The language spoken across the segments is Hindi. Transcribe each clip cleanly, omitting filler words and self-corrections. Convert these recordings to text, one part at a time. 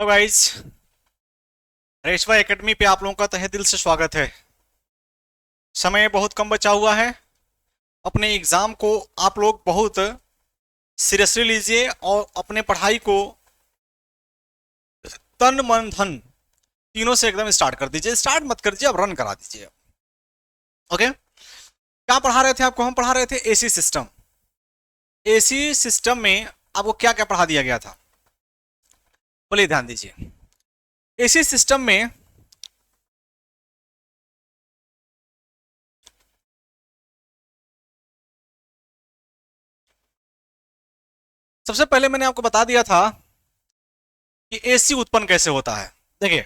Hello guys. रेशवा एकेडमी पे आप लोगों का तहे दिल से स्वागत है। समय बहुत कम बचा हुआ है। अपने एग्जाम को आप लोग बहुत सीरियसली लीजिए और अपने पढ़ाई को तन मन धन तीनों से एकदम स्टार्ट कर दीजिए। स्टार्ट मत कर दीजिए, अब रन करा दीजिए। ओके, क्या पढ़ा रहे थे आपको? हम पढ़ा रहे थे एसी सिस्टम। एसी सिस्टम में आपको क्या क्या पढ़ा दिया गया था, बोलिए, ध्यान दीजिए। एसी सिस्टम में सबसे पहले मैंने आपको बता दिया था कि एसी उत्पन्न कैसे होता है। देखिए,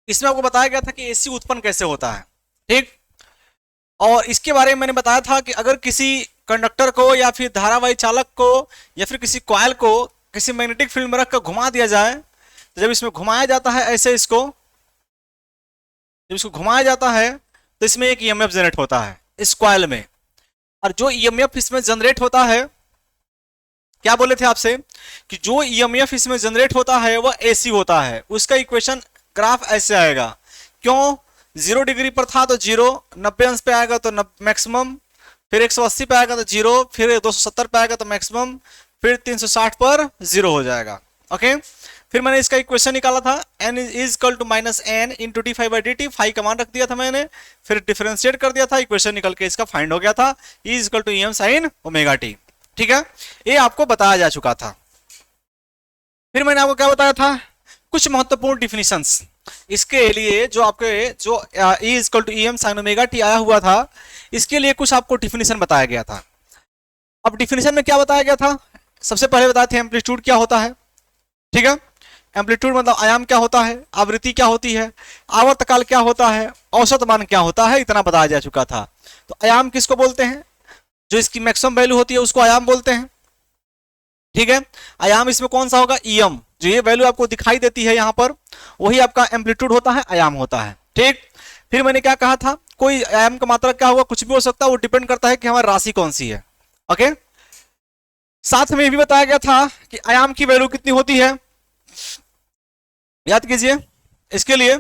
इसमें आपको बताया गया था कि एसी उत्पन्न कैसे होता है, ठीक। और इसके बारे में मैंने बताया था कि अगर किसी कंडक्टर को या फिर धारावाही चालक को या फिर किसी कॉइल को किसी मैग्नेटिक फील्ड में रखकर घुमा दिया जाए, तो जब इसमें घुमाया जाता है ऐसे इसको, जब इसको घुमाया जाता है तो इसमें एक ईएमएफ जनरेट होता है इस कॉइल में। और जो ईएमएफ इसमें जनरेट होता है, क्या बोले थे आपसे कि जो ईएमएफ इसमें जनरेट होता है वह एसी होता है। उसका इक्वेशन ग्राफ ऐसे आएगा। क्यों? 0 डिग्री पर था तो 0, 90 अंश पे आएगा तो मैक्सिमम, फिर 180 पे आएगा तो 0, फिर 270 पे आएगा तो मैक्सिमम, फिर 360 पर 0 हो जाएगा। ओके, फिर मैंने इसका इक्वेशन निकाला था, n is equal to minus n into d phi by d t. Phi का मान रख दिया था मैंने, फिर डिफरेंशिएट कर दिया था, इक्वेशन निकल के इसका फाइंड हो गया था, E is equal to e m sine omega t. ठीक है, ये आपको बताया जा चुका था। फिर मैंने आपको क्या बताया था, कुछ महत्वपूर्ण डिफिनीशंस इसके लिए, जो आपके जो E is equal to e m sine omega t आया हुआ था, इसके लिए कुछ आपको डिफिनीशन बताया गया था। अब डिफिनीशन में क्या बताया गया था? सबसे पहले बताए थे एम्पलीट्यूड क्या होता है, ठीक है। एम्पलीट्यूड मतलब आयाम क्या होता है, आवृत्ति क्या होती है, आवर्तकाल क्या होता है, औसत मान क्या होता है, इतना बताया जा चुका था। तो आयाम किसको बोलते हैं? जो इसकी मैक्सिमम वैल्यू होती है उसको आयाम बोलते हैं, ठीक है। आयाम इसमें कौन सा होगा? ईएम। जो ये वैल्यू आपको दिखाई देती है यहाँ पर, वही आपका एम्पलीट्यूड होता है, आयाम होता है, ठीक। फिर मैंने क्या कहा था, कोई आयाम का मात्रा क्या होगा, कुछ भी हो सकता है, वो डिपेंड करता है कि हमारी राशि कौन सी है। ओके, साथ में ये भी बताया गया था कि आयाम की वैल्यू कितनी होती है, याद कीजिए। इसके लिए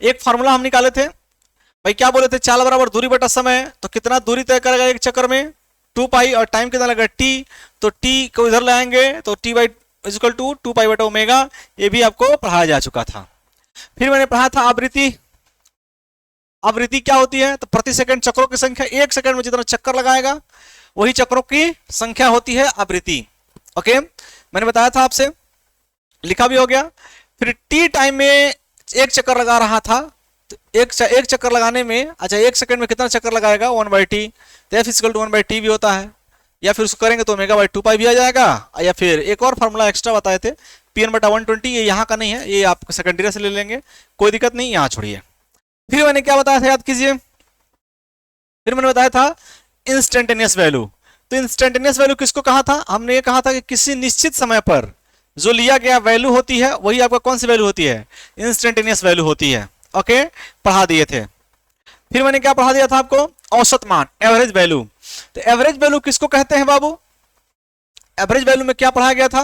एक फॉर्मूला हम निकाले थे भाई, क्या बोले थे, चाल बराबर दूरी बटा समय। तो कितना दूरी तय करेगा एक चक्कर में? 2 पाई। और टाइम कितना लगेगा? टी। तो टी को इधर लाएंगे तो टी बाई इजिकल टू 2 पाई बटा ओमेगा। ये भी आपको पढ़ाया जा चुका था। फिर मैंने पढ़ा था आवृत्ति। आवृत्ति क्या होती है? तो प्रति सेकंड चक्रों की संख्या, एक सेकंड में जितना चक्कर लगाएगा वही चक्रों की संख्या होती है आवृत्ति। ओके, मैंने बताया था आपसे, लिखा भी हो गया। फिर टी टाइम में एक चक्कर लगा रहा था, तो एक चक्कर लगाने में, अच्छा, एक सेकंड में कितना चक्कर लगाएगा? 1/t। तो एफ इजिकल टू 1/t भी होता है, या फिर उसको करेंगे तो ओमेगा बाई 2 पाई भी आ जाएगा। या फिर एक और फॉर्मूला एक्स्ट्रा बताए थे, पी एन बटा 120। ये यहाँ का नहीं है, ये आप सेकेंडरी से ले लेंगे, कोई दिक्कत नहीं, यहाँ छोड़िए। फिर मैंने क्या बताया था, याद कीजिए। फिर मैंने बताया था इंस्टेंटेनियस वैल्यू। तो इंस्टेंटेनियस वैल्यू किसको कहा था? हमने ये कहा था कि किसी निश्चित समय पर जो लिया गया वैल्यू होती है वही आपका कौन सी वैल्यू होती है? इंस्टेंटेनियस वैल्यू होती है। ओके, पढ़ा दिए थे। फिर मैंने क्या पढ़ा दिया था आपको? औसत मान, एवरेज वैल्यू। तो एवरेज वैल्यू किसको कहते हैं बाबू? एवरेज वैल्यू में क्या पढ़ाया गया था?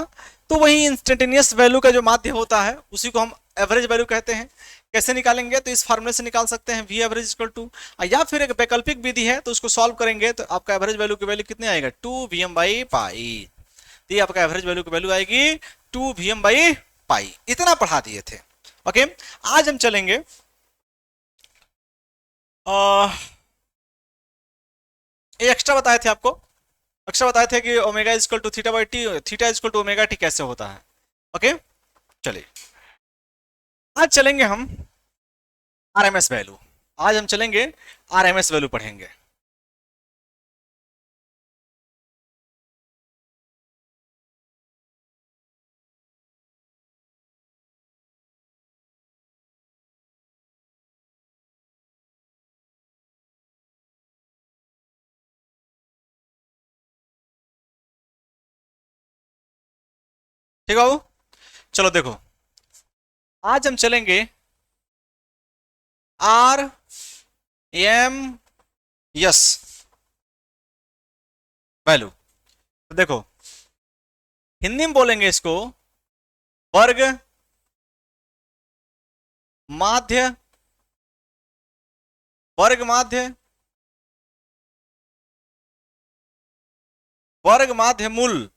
तो वही इंस्टेंटेनियस वैल्यू का जो माध्य होता है उसी को हम एवरेज वैल्यू कहते हैं। कैसे निकालेंगे? तो इस फॉर्मूले से निकाल सकते हैं, वी एवरेज इक्वल टू, या फिर एक वैकल्पिक विधि है तो उसको सॉल्व करेंगे तो आपका एवरेज वैल्यू की वैल्यू कितनी आएगा? 2 वी एम बाई पाई। तो ये आपका एवरेज वैल्यू की वैल्यू आएगी 2 वी एम बाई पाई। इतना पढ़ा दिए थे। ओके, आज हम चलेंगे ये एक्स्ट्रा बताए थे आपको, एक्स्ट्रा बताए थे कि omega is equal to theta by t, theta is equal to omega t कैसे होता है। ओके, चलिए आज चलेंगे हम आरएमएस वैल्यू। आज हम चलेंगे आरएमएस वैल्यू पढ़ेंगे। ठीक है बाबू, चलो देखो, आज हम चलेंगे आर एम यस वैल्यू। तो देखो, हिंदी में बोलेंगे इसको वर्ग माध्य, वर्ग माध्य, वर्ग माध्य मूल,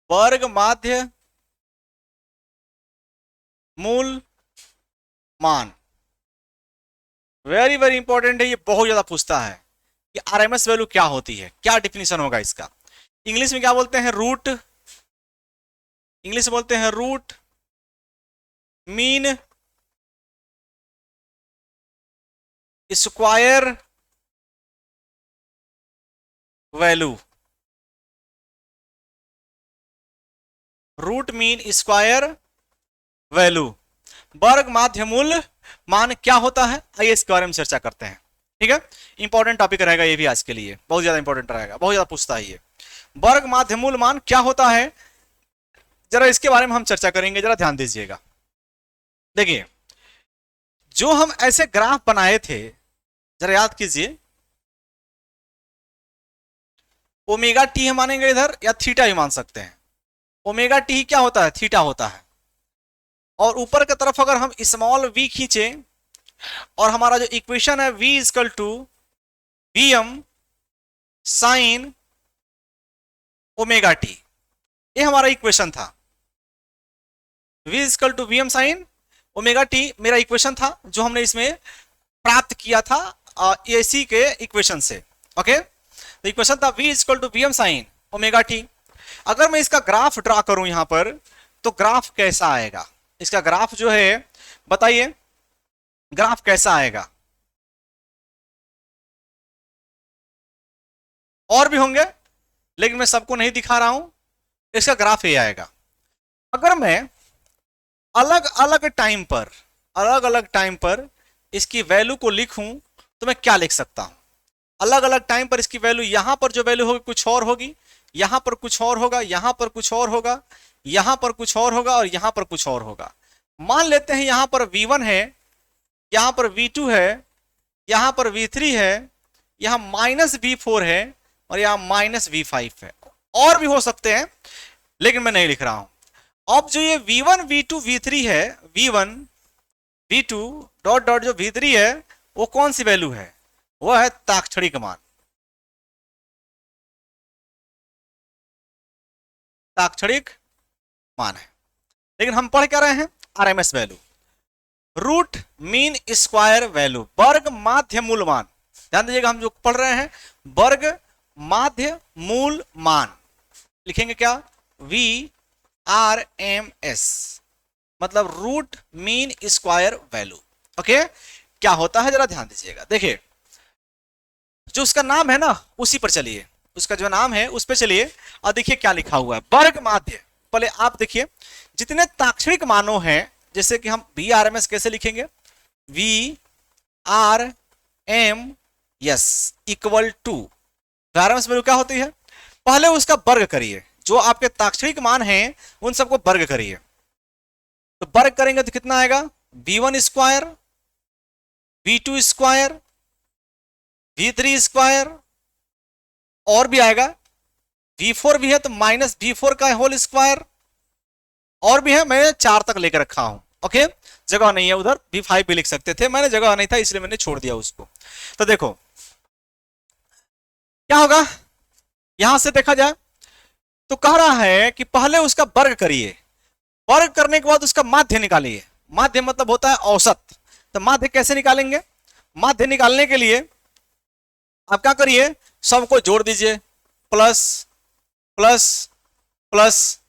वर्ग माध्य मूल मान। वेरी वेरी इंपॉर्टेंट है, ये बहुत ज्यादा पूछता है कि आरएमएस वैल्यू क्या होती है, क्या डिफिनीशन होगा इसका। इंग्लिश में क्या बोलते हैं, रूट, इंग्लिश में बोलते हैं root mean square value, root mean square value, वर्ग माध्य मूल मान क्या होता है, आइए इसके बारे में चर्चा करते हैं। ठीक है, इंपॉर्टेंट टॉपिक रहेगा ये भी आज के लिए, बहुत ज्यादा इंपॉर्टेंट रहेगा, बहुत ज्यादा पूछता है ये। वर्ग माध्य मूल मान क्या होता है, जरा इसके बारे में हम चर्चा करेंगे, जरा ध्यान दीजिएगा। देखिए, जो हम ऐसे ग्राफ बनाए थे, जरा याद कीजिए, ओमेगा टी हम मानेंगे इधर, या थीटा ही मान सकते हैं। ओमेगा टी क्या होता है, थीटा होता है। और ऊपर की तरफ अगर हम स्मॉल वी खींचे, और हमारा जो इक्वेशन है v is equal to v m sine omega t, ये हमारा इक्वेशन था। v is equal to v m sine omega t मेरा इक्वेशन था, जो हमने इसमें प्राप्त किया था एसी के इक्वेशन से। ओके, तो इक्वेशन था v is equal to v m sine omega t. अगर मैं इसका ग्राफ ड्रा करूं यहां पर, तो ग्राफ कैसा आएगा, इसका ग्राफ जो है बताइए, ग्राफ कैसा आएगा। और भी होंगे, लेकिन मैं सबको नहीं दिखा रहा हूं, इसका ग्राफ ये आएगा। अगर मैं अलग अलग टाइम पर, अलग अलग टाइम पर इसकी वैल्यू को लिखूं, तो मैं क्या लिख सकता हूं। अलग अलग टाइम पर इसकी वैल्यू, यहां पर जो वैल्यू होगी कुछ और होगी, यहां पर कुछ और होगा, यहां पर कुछ और होगा, यहां पर कुछ और होगा, और यहां पर कुछ और होगा। मान लेते हैं यहां पर V1 है, यहां पर V2 है, यहां पर V3 है, यहां -V4 है, और यहां -V5 है। और भी हो सकते हैं, लेकिन मैं नहीं लिख रहा हूं। अब जो ये V1 V2 V3 है, V1 V2 डॉट डॉट जो V3 है, वो कौन सी वैल्यू है, वो है ताक्षणिक मान, ताक्षणिक मान है। लेकिन हम पढ़ क्या रहे हैं, RMS value, root mean square value, वर्ग माध्य मूल मान। ध्यान दीजिएगा, हम जो पढ़ रहे हैं वर्ग माध्य मूल मान, लिखेंगे क्या, VRMS, मतलब root mean square value. Okay, क्या होता है जरा ध्यान दीजिएगा। देखिए, जो उसका नाम है ना, उसी पर चलिए, उसका जो नाम है उस पर चलिए, और देखिए क्या लिखा हुआ है, वर्ग माध्य। पहले आप देखिए, जितने ताक्षणिक मानों हैं, जैसे कि हम VRMS कैसे लिखेंगे, VRMS equal to, VRMS value क्या होती है, पहले उसका वर्ग करिए, जो आपके ताक्षणिक मान हैं उन सबको वर्ग करिए। तो वर्ग करेंगे तो कितना आएगा, V1 square, V2 square, V3 square, और भी आएगा, V4 भी है तो -V4 का होल स्क्वायर, और भी है, मैंने 4 तक लेकर रखा हूं। ओके, जगह नहीं है उधर, V5 भी लिख सकते थे, मैंने जगह नहीं था इसलिए मैंने छोड़ दिया उसको। तो देखो क्या होगा, यहां से देखा जाए तो कह रहा है कि पहले उसका वर्ग करिए, वर्ग करने के बाद उसका माध्य निकालिए। माध्य मतलब होता है औसत। तो माध्य कैसे निकालेंगे, माध्य निकालने के लिए आप क्या करिए, सबको जोड़ दीजिए, प्लस प्लस प्लस,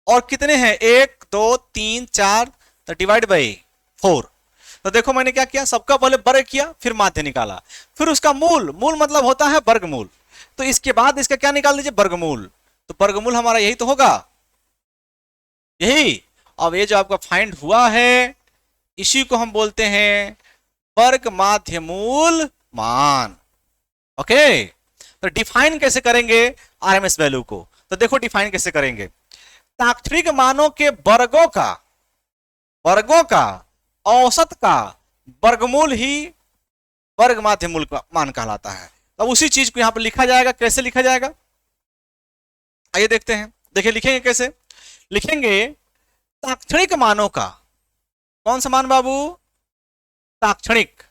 और कितने हैं, 1 2 3 4, तो डिवाइड बाई 4। तो देखो मैंने क्या किया, सबका पहले वर्ग किया, फिर माध्य निकाला, फिर उसका मूल, मूल मतलब होता है वर्गमूल, तो इसके बाद इसका क्या निकाल दीजिए, वर्गमूल। तो वर्गमूल हमारा यही तो होगा, यही। अब ये जो आपका फाइंड हुआ है, इसी को हम बोलते हैं वर्ग माध्य मूल मान। ओके, तो डिफाइन कैसे करेंगे आरएमएस वैल्यू को, तो देखो डिफाइन कैसे करेंगे, ताक्षणिक मानों के वर्गों का औसत का वर्गमूल ही वर्ग माध्य मूल का मान कहलाता है। तो उसी चीज को यहां पर लिखा जाएगा, कैसे लिखा जाएगा, आइए देखते हैं। देखिए लिखेंगे कैसे, लिखेंगे ताक्षणिक मानों का, कौन सा मान बाबू, ताक्षणिक,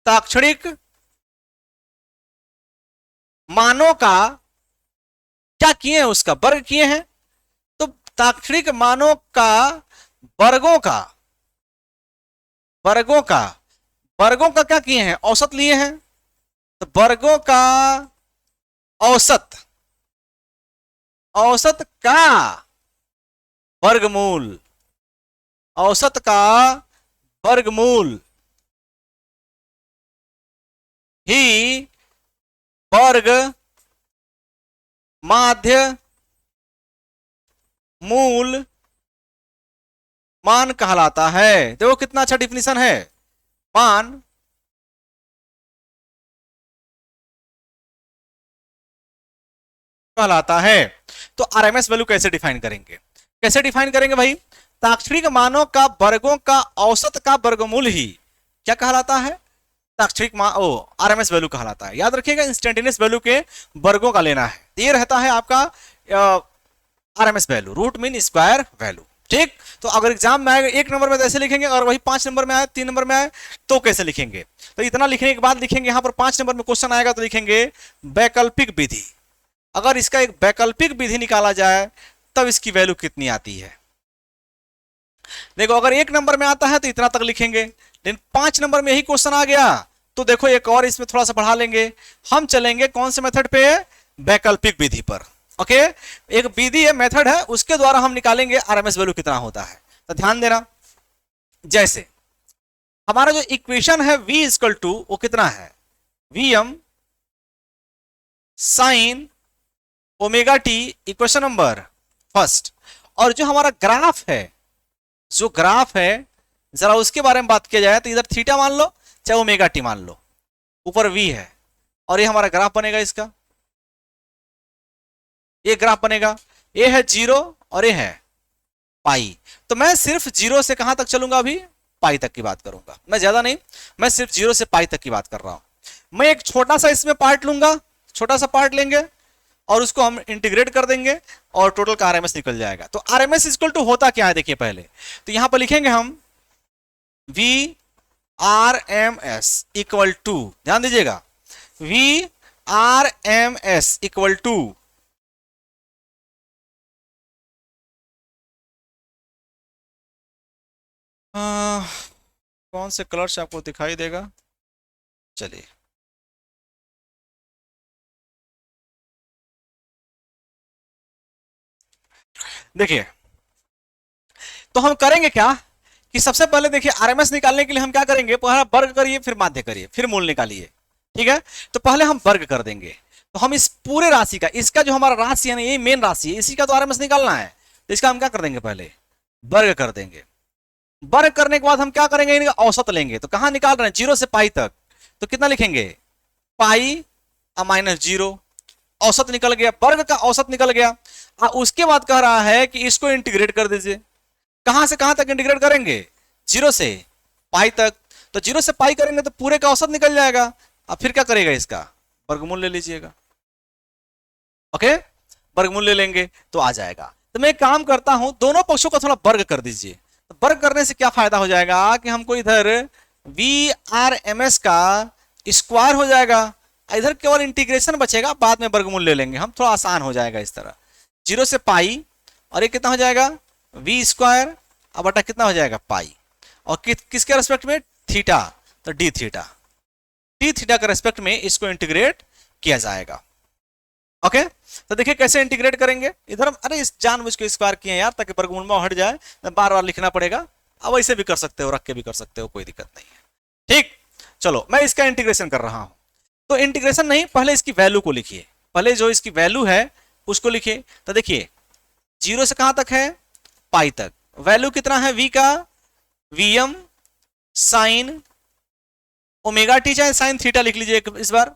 ताक्षणिक मानों का क्या किए हैं, उसका वर्ग किए हैं। तो ताक्षणिक मानों का वर्गों का, वर्गों का, वर्गों का क्या किए हैं, औसत लिए हैं। तो वर्गों का औसत, औसत का वर्गमूल, औसत का वर्गमूल ही वर्ग माध्य मूल मान कहलाता है। देखो कितना अच्छा डिफिनीशन है, मान कहलाता है। तो आरएमएस वैल्यू कैसे डिफाइन करेंगे, कैसे डिफाइन करेंगे भाई, ताक्षणिक मानों का वर्गों का औसत का वर्गमूल ही क्या कहलाता है, ताक्षणिक मान, ओ आरएमएस वैल्यू कहलाता है। याद रखिएगा इंस्टेंटेनियस वैल्यू के वर्गों का लेना है, ये रहता है आपका RMS value, root mean square value. ठीक, तो अगर एग्जाम में आएगा 1 नंबर में तो ऐसे लिखेंगे, और वही 5 नंबर में आए, 3 नंबर में आए तो कैसे लिखेंगे। तो इतना लिखने के बाद लिखेंगे यहां पर 5 नंबर में क्वेश्चन आएगा तो लिखेंगे वैकल्पिक विधि। अगर इसका एक वैकल्पिक विधि निकाला जाए तब इसकी वैल्यू कितनी आती है। देखो अगर 1 नंबर में आता है तो इतना तक लिखेंगे, लेकिन 5 नंबर में यही क्वेश्चन आ गया तो देखो एक और इसमें थोड़ा सा बढ़ा लेंगे, हम चलेंगे कौन से मेथड पे, वैकल्पिक विधि पर। ओके, एक विधि है, मेथड है, उसके द्वारा हम निकालेंगे आरएमएस वैल्यू कितना होता है। तो ध्यान देना, जैसे हमारा जो इक्वेशन है v इक्वल टू वो कितना है, Vm sign omega T, equation number first. और जो हमारा ग्राफ है, जो ग्राफ है जरा उसके बारे में बात किया जाए तो इधर थीटा मान लो चाहे ओमेगा टी मान लो, ऊपर v है और ये हमारा ग्राफ बनेगा, इसका ये ग्राफ बनेगा, ये है 0 और ये है पाई। तो मैं सिर्फ 0 से कहां तक चलूंगा, अभी पाई तक की बात करूंगा, मैं ज्यादा नहीं, मैं सिर्फ 0 से पाई तक की बात कर रहा हूं। मैं एक छोटा सा इसमें पार्ट लूंगा, छोटा सा पार्ट लेंगे और उसको हम इंटीग्रेट कर देंगे और टोटल का आरएमएस निकल जाएगा। तो आरएमएस इक्वल टू होता क्या है देखिए पहले, तो यहां पर लिखेंगे हम v r m s equal to, ध्यान दीजिएगा, v r m s equal to कौन से कलर से आपको दिखाई देगा, चलिए देखिए। तो हम करेंगे क्या कि सबसे पहले देखिए आरएमएस निकालने के लिए हम क्या करेंगे, पहले वर्ग करिए फिर माध्य करिए फिर मूल निकालिए, ठीक है। तो पहले हम वर्ग कर देंगे, तो हम इस पूरे राशि का, इसका जो हमारा राशि है ना, ये मेन राशि है, इसी का तो आरएमएस निकालना है, तो इसका हम क्या कर देंगे, पहले वर्ग कर देंगे। वर्ग करने के बाद हम क्या करेंगे, इनका औसत लेंगे। तो कहां निकाल रहे हैं, 0 से पाई तक, तो कितना लिखेंगे, पाई माइनस 0, औसत निकल गया, वर्ग का औसत निकल गया। उसके बाद कह रहा है कि इसको इंटीग्रेट कर दीजिए, कहां से कहां तक इंटीग्रेट करेंगे, 0 से पाई तक। तो 0 से पाई करेंगे तो पूरे का औसत निकल जाएगा। अब फिर क्या करेगा, इसका वर्गमूल ले लीजिएगा, ओके, वर्गमूल ले लेंगे तो आ जाएगा। तो मैं एक काम करता हूं, दोनों पक्षों का थोड़ा वर्ग कर दीजिए। तो वर्ग करने से क्या फायदा हो जाएगा कि हमको इधर वी आर एम एस का स्क्वायर हो जाएगा, इधर केवल इंटीग्रेशन बचेगा, बाद में वर्गमूल ले लेंगे हम, थोड़ा आसान हो जाएगा इस तरह। 0 से पाई और ये कितना हो जाएगा, वी स्क्वायर, अब बटा कितना हो जाएगा, पाई, और किसके रेस्पेक्ट में, थीटा, तो डी थीटा, डी थीटा के रेस्पेक्ट में इसको इंटीग्रेट किया जाएगा। ओके, तो देखिए कैसे इंटीग्रेट करेंगे, इधर अरे इस जानबूझ के स्क्वायर किए यार ताकि वर्गमूल में हट जाए, बार बार लिखना पड़ेगा। अब ऐसे भी कर सकते हो, रख के भी कर सकते हो, कोई दिक्कत नहीं है। ठीक, चलो मैं इसका इंटीग्रेशन कर रहा हूं। तो इंटीग्रेशन नहीं, पहले इसकी वैल्यू को लिखिए, पहले जो इसकी वैल्यू है उसको लिखिए। तो देखिए 0 से कहां तक है, पाई तक, वैल्यू कितना है v का, Vm साइन ओमेगा टी, चाहे साइन थीटा लिख लीजिए इस बार,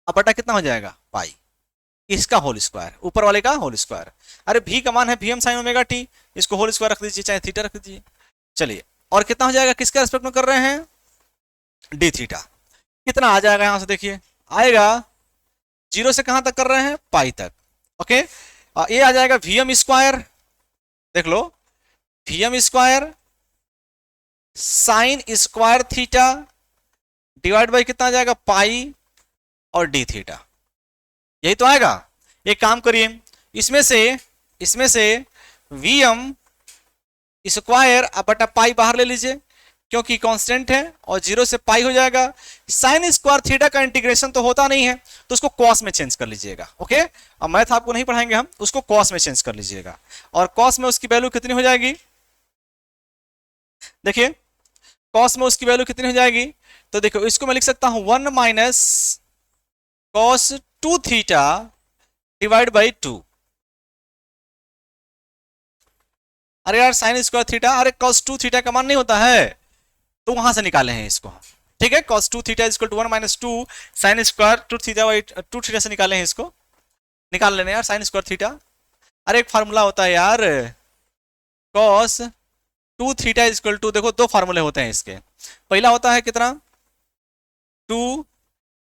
अब बटा कितना हो जाएगा, पाई, इसका होल स्क्वायर, ऊपर वाले का होल स्क्वायर। अरे v का मान है Vm साइन ओमेगा टी, इसको होल स्क्वायर रख दीजिए चाहे थीटा रख दीजिए। चलिए, और कितना हो जाएगा, किसके रेस्पेक्ट में कर रहे हैं, डी थीटा, कितना आ जाएगा यहां से देखिए, आएगा जीरो से कहां तक कर रहे हैं, पाई तक। ओके, ये आ जाएगा वीएम स्क्वायर, देख लो V M square sine square theta divide by कितना आ जाएगा, पाई और डी थीटा, यही तो आएगा। एक काम करिए, इसमें से वीएम स्क्वायर बटा पाई बाहर ले लीजिए क्योंकि कांस्टेंट है और जीरो से पाई हो जाएगा। साइन स्क्वायर थीटा का इंटीग्रेशन तो होता नहीं है तो उसको कॉस में चेंज कर लीजिएगा। ओके, अब मैथ आपको नहीं पढ़ाएंगे हम, उसको कॉस में चेंज कर लीजिएगा और कॉस में उसकी वैल्यू कितनी हो जाएगी, देखिए कॉस में उसकी वैल्यू कितनी हो जाएगी, तो देखो इसको मैं लिख सकता हूं 1 minus cos 2 theta divide by 2। अरे यार साइन स्क्वायर थीटा, अरे कॉस 2 थीटा का मान नहीं होता है, तो वहां से निकाले हैं इसको, ठीक है। Cos 2 theta equal to 1 minus 2 sine square 2 theta by 2 theta से निकाले हैं, इसको निकाल लेने यार साइन स्क्वायर थीटा। अरे एक फार्मूला होता है यार, कॉस 2 थीटा इक्वल टू, देखो दो फार्मूले होते हैं इसके, पहला होता है कितना 2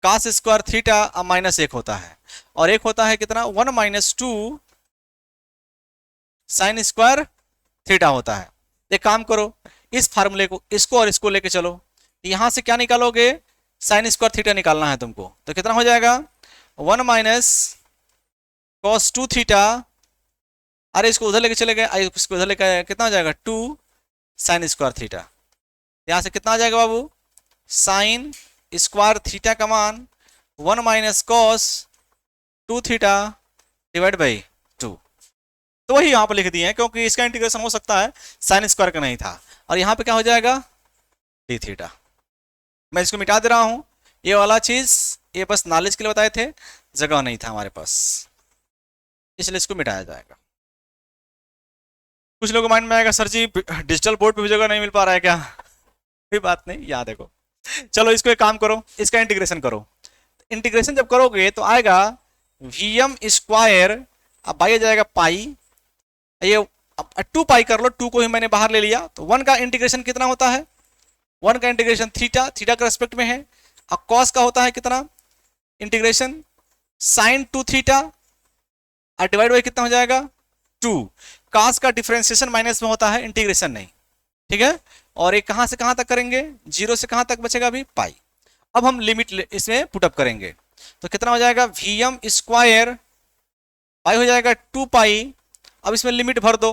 कॉस स्क्वायर थीटा माइनस 1 होता है, और एक होता है कितना 1 माइनस 2 साइन स्क्वायर थीटा होता है। एक काम करो, इस फार्मूले को, इसको और इसको लेके चलो, यहां से क्या निकालोगे, साइन स्क्वायर थीटा निकालना है तुमको, तो कितना हो जाएगा 1 माइनस कॉस 2 थीटा, अरे इसको उधर लेके चले गए, इसको उधर लेके आए, कितना हो जाएगा 2 साइन स्क्वायर थीटा, यहां से कितना आ जाएगा बाबू, साइन स्क्वायर थीटा का मान 1 minus cos 2 theta divide by 2, तो वही यहाँ पर लिख दिए हैं क्योंकि इसका इंटीग्रेशन हो सकता है साइन स्क्वायर का नहीं था, और यहाँ पे क्या हो जाएगा डी थीटा। मैं इसको मिटा दे रहा हूँ, ये वाला चीज ये बस नॉलेज के लिए बताए थे, जगह नहीं था हमारे पास, इसलिए इसको मिटाया जाएगा। कुछ लोगों को माइंड में आएगा सर जी डिजिटल बोर्ड पे भी जगह नहीं मिल पा रहा है क्या, कोई बात नहीं, याद देखो। चलो इसको एक काम करो, इसका इंटीग्रेशन करो, इंटीग्रेशन जब करोगे तो आएगा वीएम स्क्वायर, अब बाई आ जाएगा पाई, ये 2 पाई कर लो, 2 को ही मैंने बाहर ले लिया, तो 1 का इंटीग्रेशन कितना होता है, 1 का इंटीग्रेशन थीटा, थीटा का रेस्पेक्ट में है, अब कॉस का होता है कितना इंटीग्रेशन साइन 2 थीटा और डिवाइड बाई कितना हो जाएगा 2, कॉस का डिफरेंशिएशन माइनस में होता है, इंटीग्रेशन नहीं, ठीक है। और ये कहां से कहां तक करेंगे, जीरो से कहां तक बचेगा अभी, पाई। अब हम लिमिट इसमें पुटअप करेंगे तो कितना हो जाएगा वीएम स्क्वायर, पाई हो जाएगा 2 पाई, अब इसमें लिमिट भर दो,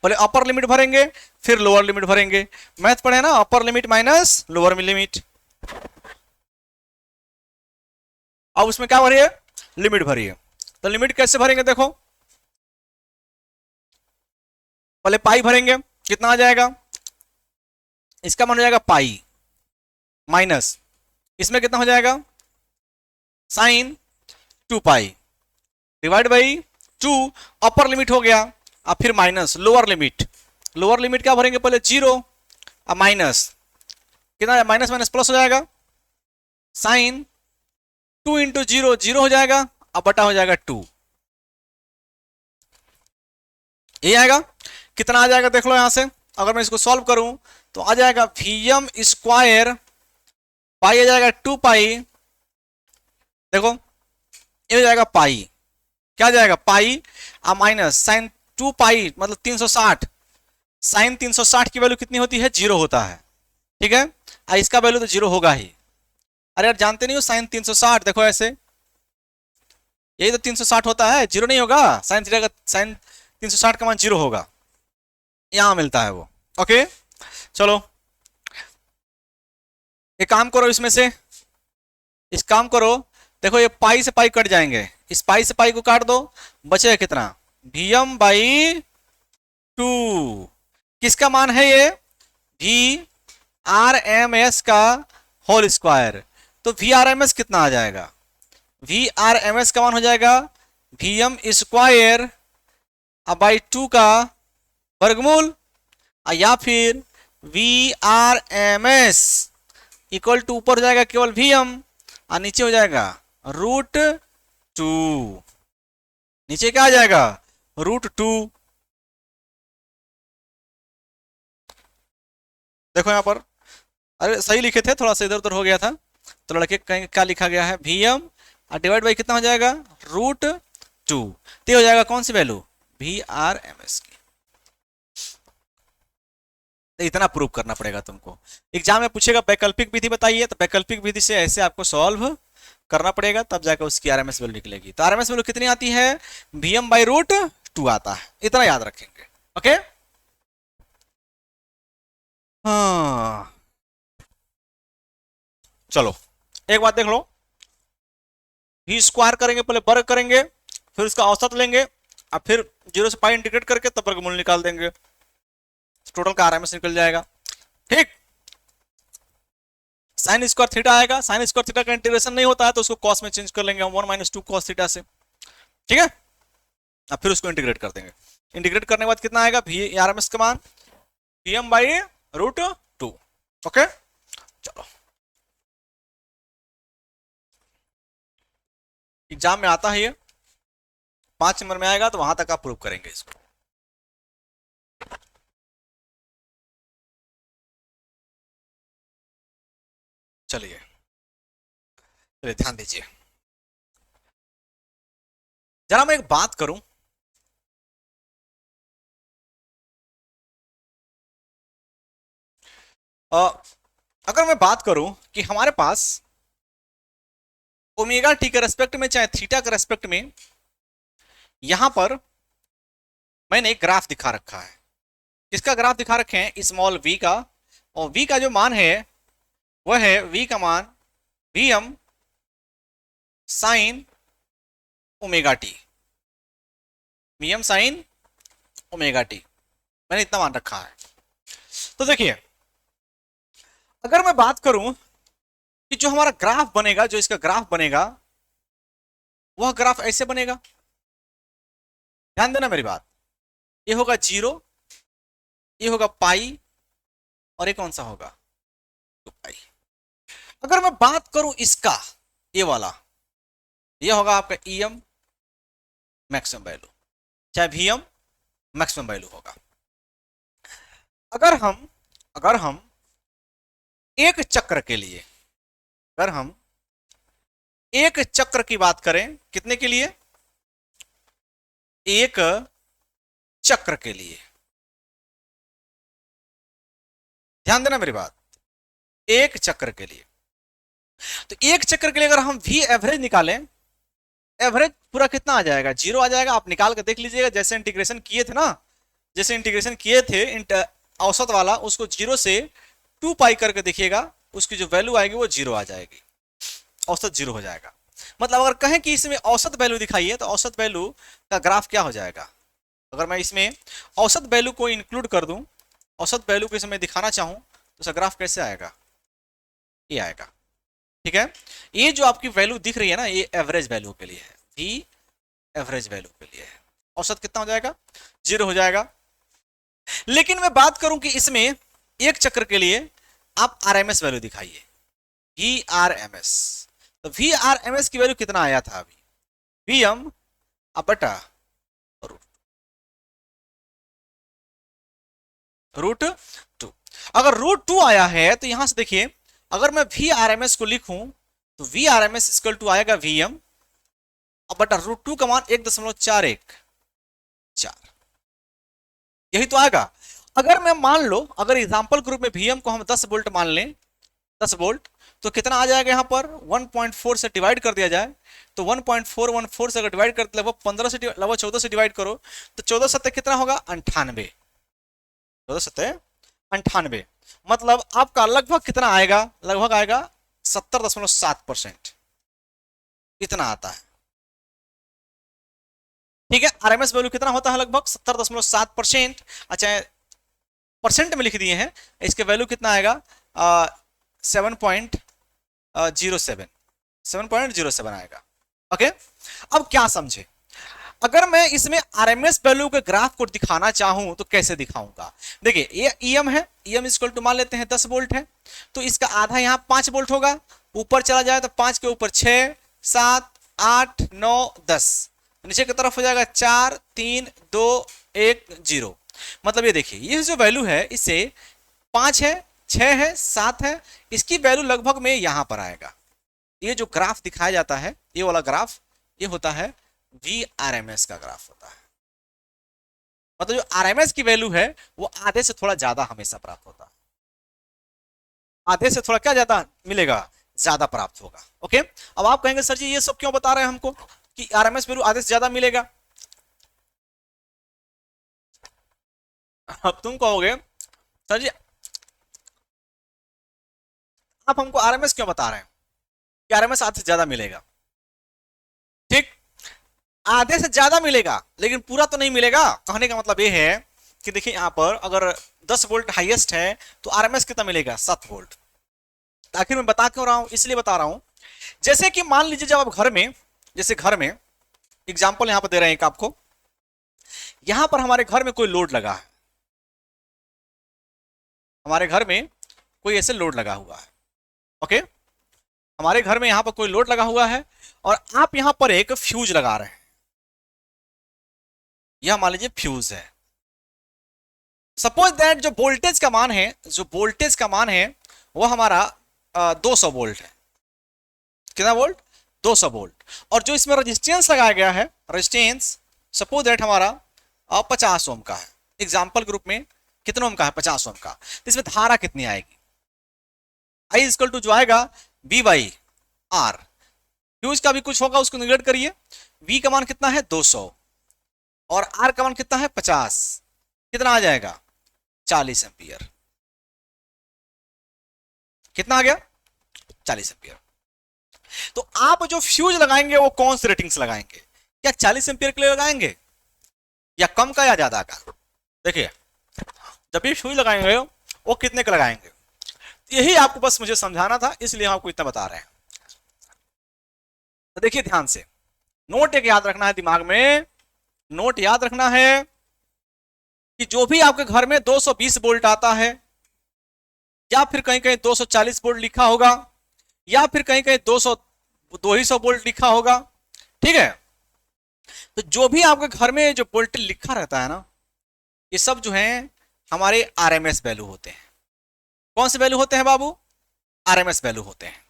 पहले अपर लिमिट भरेंगे फिर लोअर लिमिट भरेंगे, मैथ पढ़े ना, upper limit minus lower limit. अब उसमें क्या भरिए, लिमिट भरिए, तो लिमिट कैसे भरेंगे, देखो पहले पाई भरेंगे, कितना आ जाएगा, इसका मान हो जाएगा पाई माइनस, इसमें कितना हो जाएगा sine 2 pi divide by 2, upper limit हो गया, अब फिर माइनस लोअर लिमिट क्या भरेंगे, पहले 0 अब माइनस, कितना माइनस माइनस प्लस हो जाएगा, साइन 2 इंटू 0 0 हो जाएगा, अब बटा हो जाएगा 2, ये आएगा, कितना आ जाएगा देख लो यहां से, अगर मैं इसको सॉल्व करूं तो आ जाएगा वीएम स्क्वायर, पाई आ जाएगा 2 पाई, देखो ये हो जाएगा पाई, क्या जाएगा पाई आ माइनस साइन 2 पाई मतलब 360, साइन 360 की वैल्यू कितनी होती है, 0 होता है, ठीक है, इसका वैल्यू तो 0 होगा ही। अरे यार जानते नहीं हो साइन 360, देखो ऐसे, यही तो 360 होता है, 0 नहीं होगा, साइन 360 का मान 0 होगा, यहां मिलता है वो। ओके चलो एक काम करो, इसमें से इस काम करो, देखो ये पाई से पाई कट जाएंगे, इस पाई से पाई को काट दो, बचेगा कितना वीएम बाई 2, किसका मान है ये, वी आर एम एस का होल स्क्वायर, तो वी आर एम एस कितना आ जाएगा, वी आर एम एस का मान हो जाएगा वीएम स्क्वायर बाई 2 का वर्गमूल, या फिर v r m s equal to ऊपर हो जाएगा केवल वीएम और नीचे हो जाएगा √2, नीचे क्या आ जाएगा √2, देखो यहां पर, अरे सही लिखे थे, थोड़ा सा इधर उधर हो गया था, तो लड़के कहीं क्या लिखा गया है वीएम और डिवाइड बाई कितना हो जाएगा, रूट 2। तो हो जाएगा कौन सी वैल्यू, VRMS की। तो इतना प्रूव करना पड़ेगा तुमको। एग्जाम में पूछेगा वैकल्पिक विधि बताइए, तो वैकल्पिक विधि से ऐसे आपको सॉल्व करना पड़ेगा, तब जाकर उसकी आरएमएस वैल्यू निकलेगी। तो आरएमएस वैल्यू कितनी आती है, VM बाई रूट 2 आता है, इतना याद रखेंगे। ओके हाँ चलो एक बात देख लो, V स्क्वायर करेंगे, पहले वर्ग करेंगे, फिर उसका औसत लेंगे, और फिर 0 से पाई इंटीग्रेट करके तब वर्गमूल निकाल देंगे, टोटल का आरएमएस निकल जाएगा। ठीक, साइन स्क्वायर थीटा आएगा, साइन स्क्वायर थीटा का इंटीग्रेशन नहीं होता है तो उसको कॉस में चेंज कर लेंगे हम, 1 माइनस 2 कॉस थीटा से। ठीक है, अब फिर उसको इंटीग्रेट कर देंगे, इंटीग्रेट करने के बाद कितना आएगा, VRMS का मान VM बाई रूट 2। ओके चलो, एग्जाम में आता है ये, 5 नंबर में आएगा, तो वहां तक आप प्रूव करेंगे इसको। चलिए चलिए ध्यान दीजिए, जरा मैं एक बात करूं, अगर मैं बात करूं कि हमारे पास ओमेगा टी के रेस्पेक्ट में चाहे थीटा के रेस्पेक्ट में, यहां पर मैंने एक ग्राफ दिखा रखा है। किसका ग्राफ दिखा रखे हैं, स्मॉल v का, और v का जो मान है वह है v का मान VM sign omega T, VM sign omega T, मैंने इतना मान रखा है। तो देखिए, अगर मैं बात करूं कि जो हमारा ग्राफ बनेगा, जो इसका ग्राफ बनेगा, वह ग्राफ ऐसे बनेगा, ध्यान देना मेरी बात, ये होगा 0, ये होगा पाई, और ये कौन सा होगा, 2 पाई। अगर मैं बात करूं इसका, ये वाला, ये होगा आपका EM मैक्सिमम वैल्यू, चाहे VM मैक्सिमम वैल्यू होगा। अगर हम एक चक्र के लिए, अगर हम एक चक्र की बात करें, कितने के लिए, एक चक्र के लिए, ध्यान देना मेरी बात, एक चक्र के लिए, तो एक चक्र के लिए अगर हम V एवरेज निकालें, एवरेज पूरा कितना आ जाएगा, 0 आ जाएगा। आप निकाल के देख लीजिएगा, जैसे इंटीग्रेशन किए थे ना, जैसे इंटीग्रेशन किए थे औसत वाला, उसको 0 से 2 पाई करके देखिएगा, उसकी जो वैल्यू आएगी वो 0 आ जाएगी, औसत 0 हो जाएगा। मतलब अगर कहें कि इसमें औसत वैल्यू दिखाइए, तो औसत वैल्यू का ग्राफ क्या हो जाएगा, अगर मैं इसमें औसत वैल्यू को इंक्लूड कर दूं, औसत वैल्यू को इसमें दिखाना चाहूं, तो उसका ग्राफ कैसे आएगा, ये आएगा। ठीक है, ये जो आपकी वैल्यू दिख रही है ना, ये एवरेज वैल्यू के लिए है, V एवरेज वैल्यू के लिए है, औसत कितना हो जाएगा, 0 हो जाएगा। लेकिन मैं बात करूं कि इसमें एक चक्र के लिए आप RMS वैल्यू दिखाइए, VRMS, तो VRMS की वैल्यू कितना आया था अभी, VM बटा रूट 2। अगर रूट 2 आया है, तो यहां से देखिए, अगर मैं VRMS को लिखूं, तो VRMS इक्वल टू आएगा VM बटा रूट 2 का मान 1.414, यही तो आएगा। अगर मैं मान लो, अगर एग्जांपल ग्रुप में VM को हम 10 वोल्ट मान लें, 10 वोल्ट, तो कितना आ जाएगा, यहां पर 1.4 से डिवाइड कर दिया जाए, तो 1.414 से अगर डिवाइड कर, लगभग 15 से, लगभग 14 से डिवाइड करो, तो 14 सत्ते कितना होगा, 98, 14 सत्ते 98, मतलब आपका लगभग कितना आएगा, लगभग आएगा 70.7%, इतना आता है। ठीक है, RMS वैल्यू कितना होता है, लगभग 70.7%। अच्छा, परसेंट में लिख दिए हैं, इसके वैल्यू कितना आएगा, 7.07 आएगा। ओके, अब क्या समझे, अगर मैं इसमें RMS वैल्यू के ग्राफ को दिखाना चाहूं, तो कैसे दिखाऊंगा, देखिए ये EM है, EM इक्वल टू मान लेते हैं 10 वोल्ट है, तो इसका आधा यहां 5 वोल्ट होगा, ऊपर चला जाए तो 5 के ऊपर 6, 7, 8, 9, 10, नीचे की तरफ हो जाएगा 4, 3, 2, 1, 0। मतलब ये देखिए, ये जो वैल्यू है, इससे 5 है, 6 है, 7 है, इसकी वैल्यू लगभग में यहां पर आएगा, ये जो ग्राफ दिखाया जाता है, ये वाला ग्राफ, ये होता है VRMS का ग्राफ होता है। मतलब जो RMS की वैल्यू है वो आधे से थोड़ा ज्यादा हमेशा प्राप्त होता है, आधे से थोड़ा क्या ज्यादा मिलेगा, ज्यादा प्राप्त होगा। ओके, अब आप कहेंगे सर जी ये सब क्यों बता रहे हैं हमको कि RMS वैल्यू आधे से ज्यादा मिलेगा। अब तुम कहोगे सर जी आप हमको RMS क्यों बता रहे हैं कि RMS आधे से ज्यादा मिलेगा। ठीक, आधे से ज्यादा मिलेगा लेकिन पूरा तो नहीं मिलेगा। कहने का मतलब ये है कि देखिए यहाँ पर अगर 10 वोल्ट हाईएस्ट है तो RMS कितना मिलेगा, 7 वोल्ट। आखिर मैं बता क्यों रहा हूं, इसलिए बता रहा हूं जैसे कि मान लीजिए जब आप घर में, जैसे घर में एग्जांपल यहां पर दे रहे हैं एक आपको, यहां पर हमारे घर में कोई लोड लगा है, हमारे घर में कोई ऐसे लोड लगा हुआ है। ओके, हमारे घर में यहां पर कोई लोड लगा हुआ है और आप यहां पर एक फ्यूज लगा रहे हैं, यह मान लीजिए फ्यूज है। सपोज दैट जो वोल्टेज का मान है, जो वोल्टेज का मान है वो हमारा 200 वोल्ट है। कितना वोल्ट, 200 वोल्ट। और जो इसमें रेजिस्टेंस लगाया गया है, रेजिस्टेंस सपोज दैट हमारा 50 ओम का है। एग्जांपल ग्रुप में कितना ओम का है, 50 ओम का। तो इसमें धारा कितनी आएगी, I इक्वल टू जो आएगा V बाई आर। फ्यूज का भी कुछ होगा उसको निगेट करिए। V का मान कितना है 200 और R का मान कितना है 50, कितना आ जाएगा 40 एम्पियर। कितना आ गया 40 एम्पियर। तो आप जो फ्यूज लगाएंगे वो कौन सी रेटिंग्स लगाएंगे, क्या 40 एम्पियर के लिए लगाएंगे या कम का या ज्यादा का। देखिए जब भी फ्यूज लगाएंगे वो कितने का लगाएंगे, यही आपको बस मुझे समझाना था, इसलिए हम आपको इतना बता रहे हैं। तो देखिए ध्यान से, नोट एक याद रखना है दिमाग में, नोट याद रखना है कि जो भी आपके घर में 220 वोल्ट आता है या फिर कहीं कहीं 240 वोल्ट लिखा होगा या फिर कहीं कहीं 200 वोल्ट लिखा होगा, ठीक है। तो जो भी आपके घर में जो वोल्टेज लिखा रहता है ना, ये सब जो है हमारे RMS वैल्यू होते हैं। कौन से वैल्यू होते हैं बाबू, RMS वैल्यू होते हैं।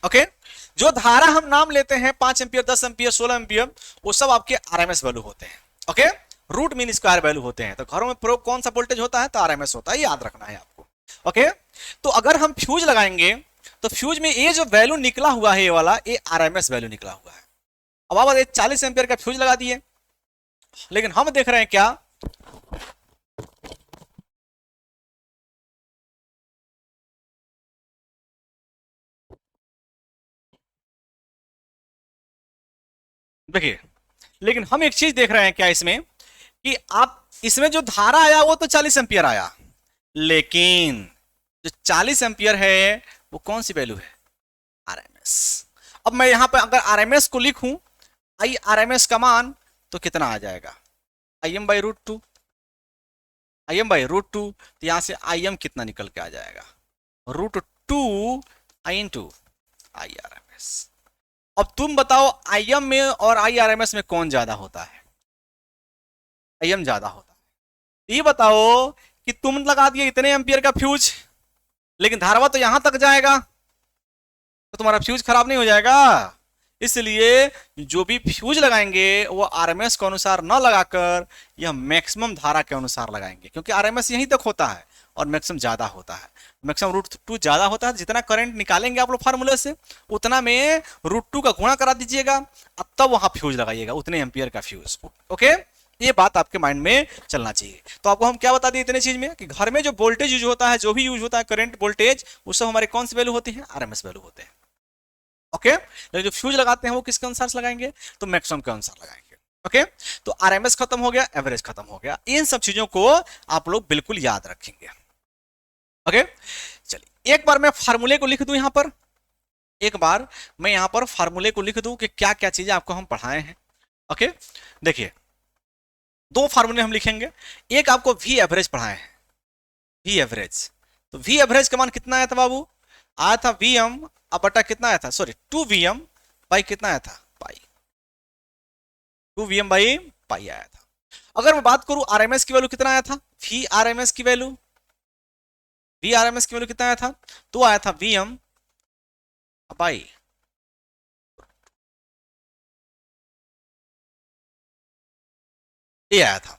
ओके, जो धारा हम नाम लेते हैं 5 एम्पियर, 10 एम्पियर, 16 एम्पियर, वो सब आपके RMS वैल्यू होते हैं। Okay, root mean square value होते हैं। तो घरों में प्रयोग कौन सा वोल्टेज होता है, तो RMS होता है, याद रखना है आपको। ओके, तो अगर हम फ्यूज लगाएंगे तो फ्यूज में ये जो वैल्यू निकला हुआ है, ये वाला ये RMS वैल्यू निकला हुआ है। अब आप 40 एम्पियर का फ्यूज लगा दिए, लेकिन हम देख रहे हैं क्या, देखिए, लेकिन हम एक चीज देख रहे हैं क्या इसमें, कि आप इसमें जो धारा आया वो तो 40 एम्पियर आया, लेकिन जो 40 एम्पियर है वो कौन सी वैल्यू है, RMS। अब मैं यहां पर अगर RMS को लिखूं, आई RMS का मान तो कितना आ जाएगा, IM by root two, IM by root two. तो यहां से IM कितना निकल के आ जाएगा, √2 I इंटू IRMS। अब तुम बताओ IM में और IRMS में कौन ज्यादा होता है, IM ज्यादा होता है। ये बताओ कि तुम लगा दिए इतने एम्पियर का फ्यूज, लेकिन धारवा तो यहां तक जाएगा, तो तुम्हारा फ्यूज खराब नहीं हो जाएगा। इसलिए जो भी फ्यूज लगाएंगे वो RMS के अनुसार न लगाकर यह मैक्सिमम धारा के अनुसार लगाएंगे, क्योंकि RMS यहीं तक होता है और मैक्सिमम ज्यादा होता है। मैक्सिमम √2 ज्यादा होता है, जितना करंट निकालेंगे आप लोग फार्मूले से उतना में √2 का गुणा करा दीजिएगा, अब तब वहां फ्यूज लगाइएगा, उतने एम्पियर का फ्यूज। ओके, ये बात आपके माइंड में चलना चाहिए। तो आपको हम क्या बता दिए इतने चीज में, कि घर में जो वोल्टेज यूज होता है, जो भी यूज होता है करंट वोल्टेज, वो सब हमारे कौन सी वैल्यू होती है, RMS वैल्यू होते हैं। ओके, लेकिन जो फ्यूज लगाते हैं वो किसके अनुसार लगाएंगे, तो मैक्सिमम के अनुसार लगाएंगे। ओके, तो RMS खत्म हो गया, एवरेज खत्म हो गया, इन सब चीजों को आप लोग बिल्कुल याद रखेंगे। ओके, चलिए एक बार मैं फार्मूले को लिख दूं यहां पर, एक बार मैं यहां पर फार्मूले को लिख दूं कि क्या क्या चीजें आपको हम पढ़ाए हैं। ओके, देखिए दो फार्मूले हम लिखेंगे, एक आपको V एवरेज पढ़ाए हैं, V एवरेज। तो V एवरेज का मान कितना आया था बाबू, आया था VM अब बटा कितना आया था, सॉरी 2VM बाई कितना आया था, पाई, 2VM बाई पाई आया था। अगर मैं बात करूं RMS की वैल्यू कितना आया था, VRMS की वैल्यू, VRMS की वैल्यू कितना आया था, तो आया था VM अब आई ये आया था।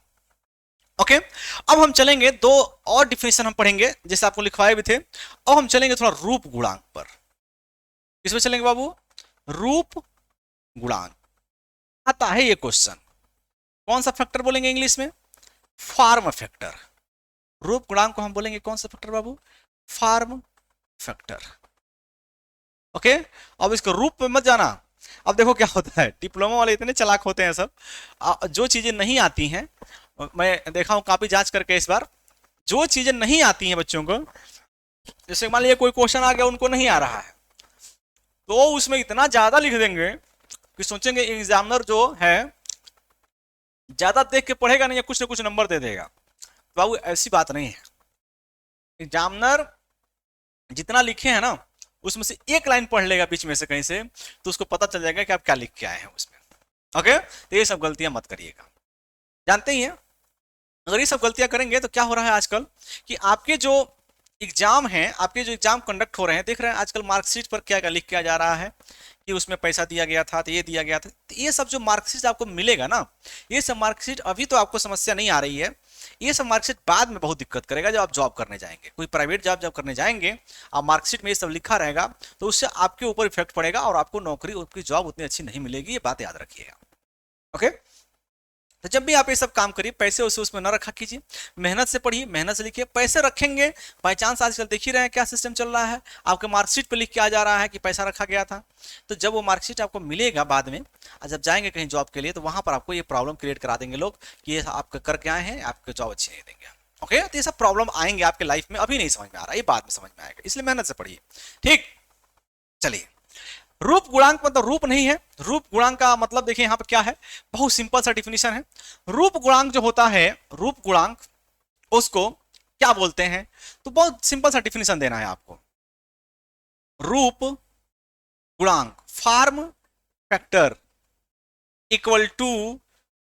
ओके, अब हम चलेंगे दो और डिफिनेशन हम पढ़ेंगे जैसे आपको लिखवाए भी थे। अब हम चलेंगे थोड़ा रूप गुणांक पर। किसमें चलेंगे बाबू? रूप गुणांक। आता है ये क्वेश्चन, कौन सा फैक्टर बोलेंगे इंग्लिश में? Form factor. रूप गुणांक को हम बोलेंगे कौन सा फैक्टर बाबू? Form factor. ओके, अब इसको रूप में मत जाना। अब देखो क्या होता है, डिप्लोमा वाले इतने चालाक होते हैं सब, जो चीजें नहीं आती हैं, मैं देखा हूं काफी जांच करके इस बार, जो चीजें नहीं आती हैं बच्चों को, जैसे मान लीजिए कोई क्वेश्चन आ गया उनको नहीं आ रहा है, तो उसमें इतना ज्यादा लिख देंगे कि सोचेंगे एग्जामिनर जो है ज्यादा देख के पढ़ेगा नहीं या कुछ ना कुछ नंबर दे देगा। तो बाबू ऐसी बात नहीं है। एग्जामिनर जितना लिखे हैं ना उसमें से एक लाइन पढ़ लेगा बीच में से कहीं से, तो उसको पता चल जाएगा कि आप क्या लिख के आए हैं उसमें। ओके, तो ये सब गलतियां मत करिएगा, जानते ही हैं। अगर ये सब गलतियां करेंगे तो क्या हो रहा है आजकल कि आपके जो एग्जाम हैं, आपके जो एग्जाम कंडक्ट हो रहे हैं, देख रहे हैं आजकल मार्कशीट पर क्या क्या लिख के जा रहा है कि उसमें पैसा दिया गया था, तो ये दिया गया था। तो ये सब जो मार्कशीट आपको मिलेगा ना, ये सब मार्कशीट अभी तो आपको समस्या नहीं आ रही है, ये सब मार्कशीट बाद में बहुत दिक्कत करेगा जब आप जॉब करने जाएंगे, कोई प्राइवेट जॉब जब करने जाएंगे, आप मार्कशीट में ये सब लिखा रहेगा तो उससे आपके ऊपर इफेक्ट पड़ेगा और आपको नौकरी, आपकी जॉब उतनी अच्छी नहीं मिलेगी, ये बात याद रखिएगा। ओके, तो जब भी आप ये सब काम करिए, पैसे उसे उसमें न रखा कीजिए, मेहनत से पढ़िए, मेहनत से लिखिए। पैसे रखेंगे बाई चांस, आजकल देख ही रहे हैं क्या सिस्टम चल रहा है, आपके मार्कशीट पे लिख के आ जा रहा है कि पैसा रखा गया था, तो जब वो मार्कशीट आपको मिलेगा बाद में, जब जाएंगे कहीं जॉब के लिए, तो वहां पर आपको ये प्रॉब्लम क्रिएट करा देंगे लोग कि ये आप करके आए हैं, आपको जॉब अच्छी नहीं देंगे। ओके, तो ये सब प्रॉब्लम आएंगे आपके लाइफ में, अभी नहीं समझ में आ रहा, ये बाद में समझ में आएगा, इसलिए मेहनत से पढ़िए। ठीक, चलिए, रूप गुणांक मतलब रूप नहीं है। रूप गुणांक का मतलब देखिए यहां पर क्या है, बहुत सिंपल सा डिफिनेशन है। रूप गुणांक जो होता है, रूप गुणांक उसको क्या बोलते हैं, तो बहुत सिंपल सा डिफिनेशन देना है आपको। रूप गुणांक, फॉर्म फैक्टर इक्वल टू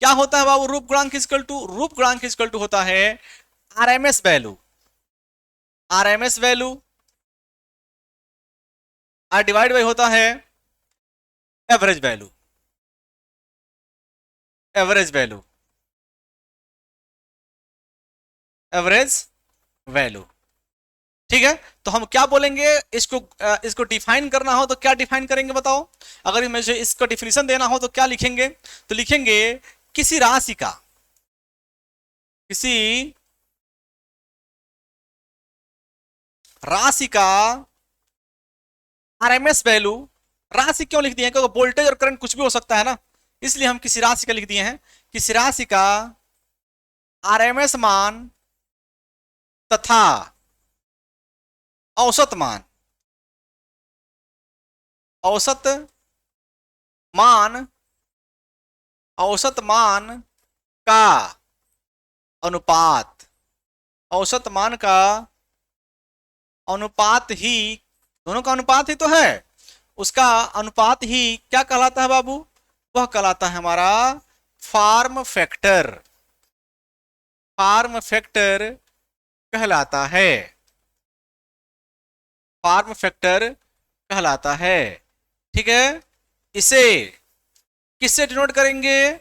क्या होता है बाबू? रूप गुणांक इक्वल टू, रूप गुणांक इक्वल टू होता है आरएमएस वैल्यू, आरएमएस वैल्यू और डिवाइड बाई होता है average value, average value, average value. ठीक है, तो हम क्या बोलेंगे इसको, इसको डिफाइन करना हो तो क्या डिफाइन करेंगे बताओ? अगर मुझे इसका डिफिनेशन देना हो तो क्या लिखेंगे? तो लिखेंगे किसी राशि का, किसी राशि का आरएमएस वैल्यू। राशि क्यों लिख दिए हैं? क्योंकि वोल्टेज और करंट कुछ भी हो सकता है ना, इसलिए हम किसी राशि का लिख दिए हैं। किसी राशि का आरएमएस मान तथा औसत मान, औसत मान, औसत मान का अनुपात, औसत मान का अनुपात ही, दोनों का अनुपात ही तो है, उसका अनुपात ही क्या कहलाता है बाबू? वह कहलाता है हमारा फॉर्म फैक्टर, फॉर्म फैक्टर कहलाता है, फॉर्म फैक्टर कहलाता है। ठीक है, इसे किससे डिनोट करेंगे?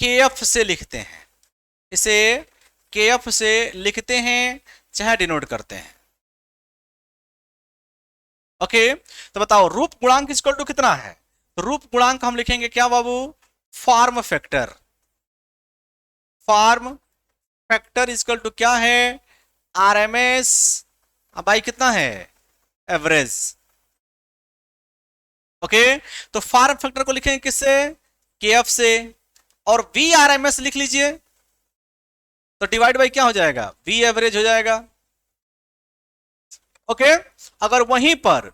केएफ से लिखते हैं, इसे केएफ से लिखते हैं चाहे डिनोट करते हैं। ओके, तो बताओ रूप गुणांक इक्वल टू कितना है? तो रूप गुणांक हम लिखेंगे क्या बाबू? Form factor, form factor equal to क्या है? आरएमएस भाई कितना है? एवरेज। ओके, तो फॉर्म फैक्टर को लिखेंगे किससे? केएफ से, और वी आरएमएस लिख लीजिए, तो डिवाइड बाई क्या हो जाएगा? वी एवरेज हो जाएगा। ओके, अगर वहीं पर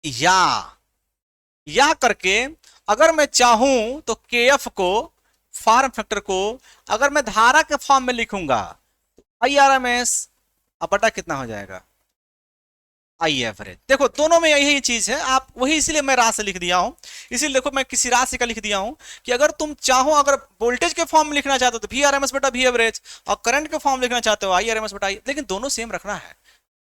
या करके अगर मैं चाहूं तो केएफ को, फॉर्म फैक्टर को अगर मैं धारा के फॉर्म में लिखूंगा तो आईआरएमएस अब बटा कितना हो जाएगा? I average. देखो दोनों में यही चीज है, आप वही, इसीलिए मैं राशि लिख दिया हूं, इसीलिए देखो मैं किसी राशि का लिख दिया हूं कि अगर तुम चाहो, अगर वोल्टेज के फॉर्म में लिखना चाहते हो तो वी आरएमएस बटा वी एवरेज, और करंट के फॉर्म लिखना चाहते हो आई आरएमएस बटा आई, लेकिन दोनों सेम रखना है।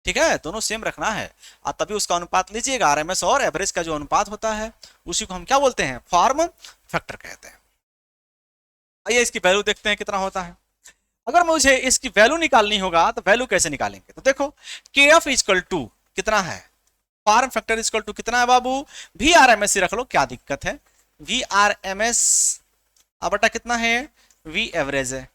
ठीक है, दोनों सेम रखना है और तभी उसका अनुपात लीजिएगा। आरएमएस और एवरेज का जो अनुपात होता है उसी को हम क्या बोलते हैं, फॉर्म फैक्टर कहते हैं। आइए इसकी वैल्यू देखते हैं कितना होता है। अगर मुझे इसकी वैल्यू निकालनी होगा तो वैल्यू कैसे निकालेंगे, तो देखो के एफ इजकल टू कितना है, फॉर्म फैक्टर इजकल टू कितना है बाबू, वी आर एम एस ही रख लो, क्या दिक्कत है, वी आर एम एस बटा कितना है, वी एवरेज है।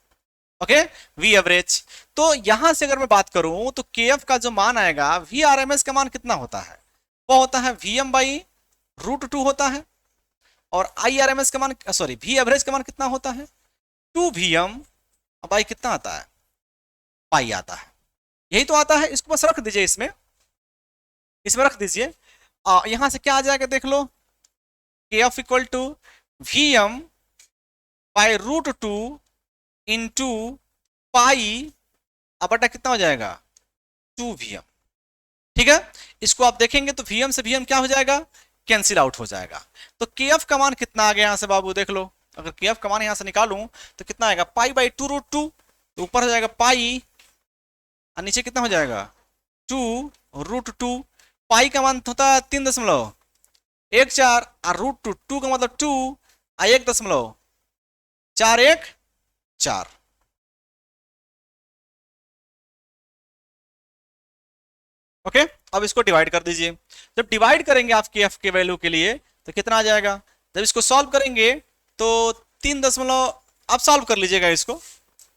Okay, v average. तो यहां से अगर मैं बात करूं तो के एफ का जो मान आएगा, वी आर एम एस का मान कितना होता है, वो होता है v m by root two होता है। और आई आर एम एस का मान, सॉरी वी एवरेज का मान कितना होता है, टू वी एम बाई कितना आता है, पाई आता है। यही तो आता है, इसको बस रख दीजिए, इसमें इसमें रख दीजिए। यहां से क्या आ जाएगा देख लो, k f equal to v m by root two into pi बटा कितना हो जाएगा, टू वी एम। ठीक है, इसको आप देखेंगे तो वी एम से वी एम क्या हो जाएगा, कैंसिल आउट हो जाएगा। तो के एफ का मान कितना आ गया यहां से बाबू, देख लो, अगर के एफ का मान यहां से निकालूं तो कितना आएगा, pi by two root two, तो ऊपर हो जाएगा पाई और नीचे कितना हो जाएगा, टू रूट टू। पाई का मान होता है 3.14 और रूट टू, टू का मतलब टू, 1.414। ओके, अब इसको डिवाइड कर दीजिए। जब डिवाइड करेंगे आपके एफ के वैल्यू के लिए तो कितना आ जाएगा, जब इसको सॉल्व करेंगे तो 3 आप सॉल्व कर लीजिएगा इसको।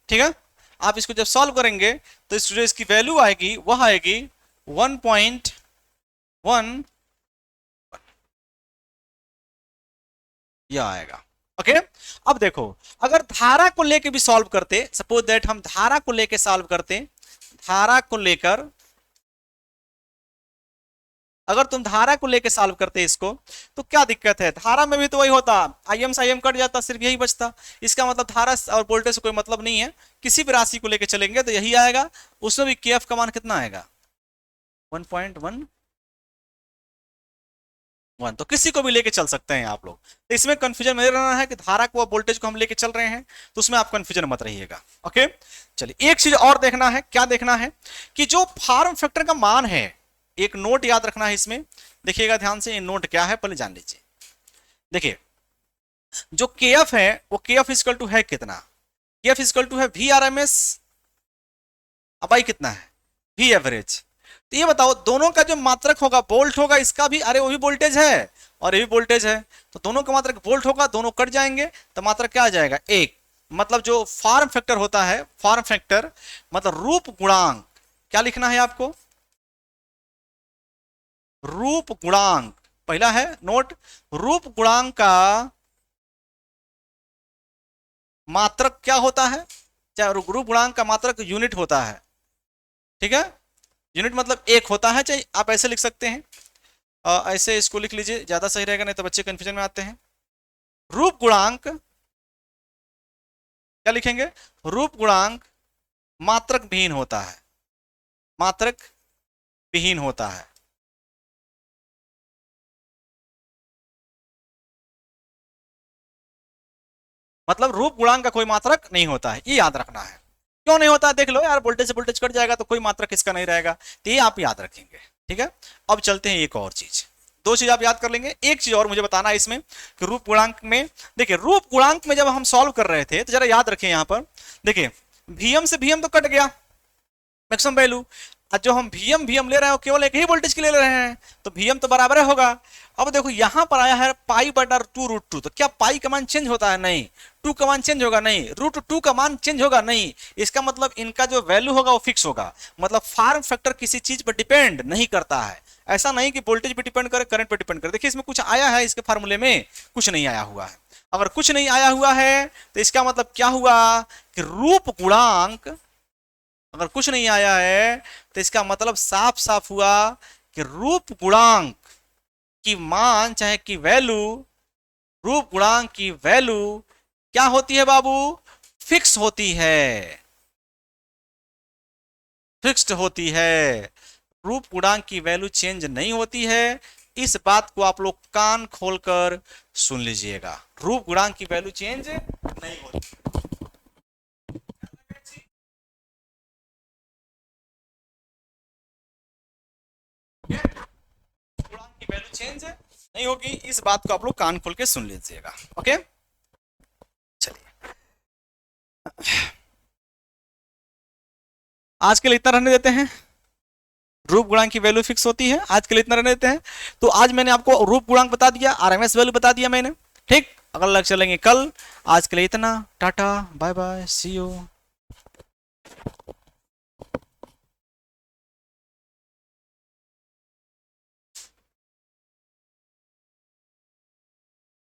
ठीक है, आप इसको जब सॉल्व करेंगे तो इसकी वैल्यू आएगी, वह आएगी 1.1, यह आएगा। ओके, अब देखो, अगर धारा को लेके भी सॉल्व करते, सपोज दैट हम धारा को लेके सॉल्व करते, धारा को लेकर अगर तुम धारा को लेके सॉल्व करते इसको, तो क्या दिक्कत है, धारा में भी तो वही होता, आईएम से आईएम कट जाता, सिर्फ यही बचता। इसका मतलब धारा और वोल्टेज से कोई मतलब नहीं है, किसी भी राशि को लेके चलेंगे तो यही आएगा। उसमें भी केएफ का मान कितना आएगा, 1.1, तो किसी को भी लेके चल सकते हैं आप लोग। तो इसमें कंफ्यूजन नहीं रहना है कि धारा को वोल्टेज को हम लेके चल रहे हैं, तो उसमें आप कंफ्यूजन मत रहिएगा। ओके, चलिए एक चीज और देखना है, क्या देखना है कि जो फॉर्म फैक्टर का मान है, एक नोट याद रखना है इसमें, देखिएगा ध्यान से, ये नोट क्या है पहले जान लीजिए। देखिए जो के एफ है वो के एफ इजकल टू है कितना, के एफ इजकल टू है वी आर एम एस, अब आई कितना है, वी एवरेज। तो ये बताओ दोनों का जो मात्रक होगा वोल्ट होगा, इसका भी, अरे वो भी वोल्टेज है और ये भी वोल्टेज है, तो दोनों का मात्रक वोल्ट होगा, दोनों कट जाएंगे तो मात्रक क्या आ जाएगा, एक। मतलब जो फॉर्म फैक्टर होता है, फॉर्म फैक्टर मतलब रूप गुणांक, क्या लिखना है आपको, रूप गुणांक, पहला है नोट, रूप गुणांक का मात्रक क्या होता है, चाहे रूप गुणांक का मात्रक यूनिट होता है। ठीक है, यूनिट मतलब एक होता है, चाहे आप ऐसे लिख सकते हैं, ऐसे इसको लिख लीजिए, ज्यादा सही रहेगा, नहीं तो बच्चे कंफ्यूजन में आते हैं। रूप गुणांक क्या लिखेंगे, रूप गुणांक मात्रक विहीन होता है, मात्रक विहीन होता है। मतलब रूप गुणांक का कोई मात्रक नहीं होता है, ये याद रखना है। क्यों नहीं होता, देख लो यार, वोल्टेज से वोल्टेज कट जाएगा तो कोई मात्रक इसका नहीं रहेगा, तो ये आप याद रखेंगे। ठीक है, अब चलते हैं एक और चीज, दो चीज आप याद कर लेंगे, एक चीज और मुझे बताना है इसमें कि रूप गुणांक में, देखिए रूप गुणांक में जब हम सॉल्व कर रहे थे तो जरा याद रखें यहां पर, देखिए वीएम से वीएम तो कट गया मैक्सिमम वैल्यू, जो हम वीएम ले रहे हैं केवल एक ही वोल्टेज के ले रहे हैं, तो वीएम तो बराबर होगा। अब देखो यहां पर आया है पाई बटा टू रूट टू, तो क्या पाई का मान चेंज होता है, नहीं। टू का मान चेंज होगा, नहीं। रूट टू का मान चेंज होगा, नहीं। इसका मतलब इनका जो वैल्यू होगा वो फिक्स होगा। मतलब फॉर्म फैक्टर किसी चीज पर डिपेंड नहीं करता है, ऐसा नहीं कि वोल्टेज पे डिपेंड करे, करंट पे डिपेंड करे। देखिए इसमें कुछ आया है, इसके फार्मूले में कुछ नहीं आया हुआ है। अगर कुछ नहीं आया हुआ है तो इसका मतलब क्या हुआ कि रूप गुणांक, अगर कुछ नहीं आया है तो इसका मतलब साफ साफ हुआ कि रूप गुणांक की मान चाहे की वैल्यू, रूप गुणांक की वैल्यू क्या होती है बाबू, फिक्स होती है, फिक्स्ड होती है। रूप गुणांक की वैल्यू चेंज नहीं होती है, इस बात को आप लोग कान खोलकर सुन लीजिएगा, रूप गुणांक की वैल्यू चेंज नहीं होती। चेंज नहीं होगी, इस बात को आप लोग कान खोल के सुन लीजिएगा। ओके, चलिए आज के लिए इतना रहने देते हैं। रूप गुणांक की वैल्यू फिक्स होती है, आज के लिए इतना रहने देते हैं। तो आज मैंने आपको रूप गुणांक बता दिया, आरएमएस वैल्यू बता दिया मैंने, ठीक। अगला लेक्चर लेंगे कल, आज के लिए इतना, tata bye bye, see you.